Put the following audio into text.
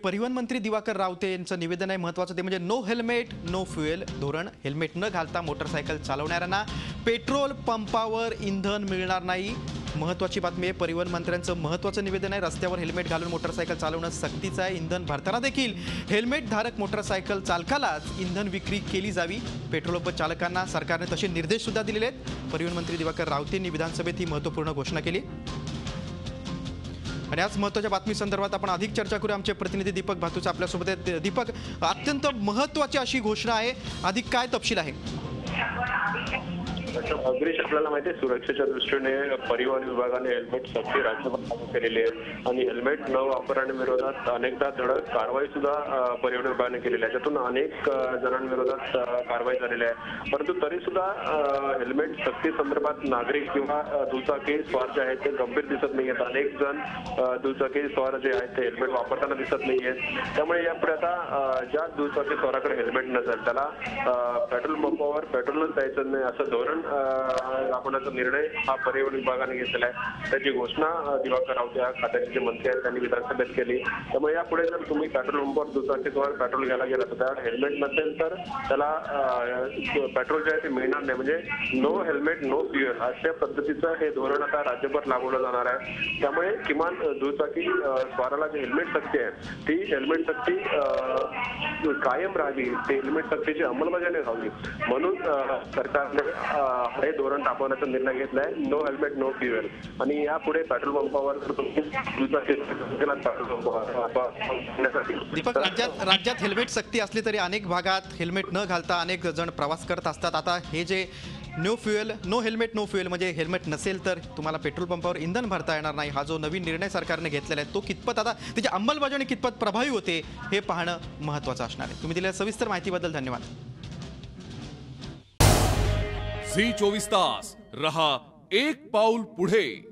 परिवहन मंत्री दिवाकर रावते यांचं निवेदन आहे महत्त्वाचं ते म्हणजे नो हेल्मेट नो फ्युएल धोरण। हेल्मेट न घालता मोटरसायकल चालवणाऱ्यांना पेट्रोल पंपावर इंधन मिळणार नाही। महत्त्वाची बातमी आहे, परिवहन मंत्र्यांचं महत्त्वाचं निवेदन आहे। रस्त्यावर हेल्मेट घालून मोटरसायकल चालवणं सक्तीचं आहे। इंधन भरताना देखील हेल्मेट धारक मोटरसायकल चालकालाच इंधन विक्री केली जावी। पेट्रोल पंप चालकांना सरकारने तसे निर्देश सुद्धा दिलेले आहेत। परिवहन मंत्री दिवाकर रावतेंनी विधानसभेत ही महत्त्वपूर्ण घोषणा केली आणि आज महत्त्वाच्या बातमी संदर्भात आपण अधिक चर्चा करू। आमचे प्रतिनिधी दीपक भातुचा आपल्यासोबत आहेत। दीपक, अत्यंत महत्त्वाची अशी घोषणा आहे, अधिक काय तपशील आहे? अग्रीश, आपल्याला माहिती आहे सुरक्षेच्या दृष्टीने परिवहन विभागाने हेल्मेट सक्ती राज्यभर लागू केलेली आहे आणि हेल्मेट न वापरण्याविरोधात अनेकदा धडक कारवाई सुद्धा परिवहन विभागाने केलेली आहे। त्यातून अनेक जणांविरोधात कारवाई झालेली आहे, परंतु तरी सुद्धा हेल्मेट सक्ती संदर्भात नागरिक किंवा दुचाकी स्वार जे आहेत ते गंभीर दिसत नाही आहेत। अनेक जण दुचाकी स्वार जे आहेत ते हेल्मेट वापरताना दिसत नाही आहेत। त्यामुळे यापुढे आता ज्या दुचाकी स्वाराकडे हेल्मेट नसेल त्याला पेट्रोल पंपावर पेट्रोलच द्यायचं नाही असं धोरण राबवण्याचा निर्णय हा परिवहन विभागाने घेतलेला आहे। त्याची घोषणा दिवाकर रावते खात्याचे जे मंत्री आहेत त्यांनी विधानसभेत केली। त्यामुळे यापुढे जर तुम्ही पेट्रोल पंपावर दुचाकीद्वार पेट्रोल घ्यायला गेला तर त्यावर हेल्मेट नसेल तर त्याला पेट्रोल जे आहे ते मिळणार नाही। म्हणजे नो हेल्मेट नो फ्युएल अशा पद्धतीचं हे धोरण आता राज्यभर राबवलं जाणार आहे। त्यामुळे किमान दुचाकी स्वाराला जे हेल्मेट सक्ती आहे ती हेल्मेट सक्ती कायम राहावी, ते हेल्मेट सक्तीची अंमलबजावणी व्हावी म्हणून सरकारने हे धोरण राबवण्याचा निर्णय घेतलाय, नो हेल्मेट नो फ्युएल। आणि यापुढे पेट्रोल पंपावर दीपक, राज्यात हेल्मेट सक्ती असली तरी अनेक भागात हेल्मेट न घालता अनेक जण प्रवास करत असतात। आता हे जे no fuel no helmet no fuel म्हणजे हेल्मेट नसेल तर तुम्हाला पेट्रोल पंपावर इंधन भरता येणार नाही, हा जो नवीन निर्णय सरकारने घेतलेला आहे तो कितपत आता त्याची अंमलबजावणी कितपत प्रभावी होते हे पाहणं महत्त्वाचं असणार आहे। तुम्ही दिलेल्या सविस्तर माहितीबद्दल धन्यवाद। झी 24 तास रहा एक पाऊल पुढे।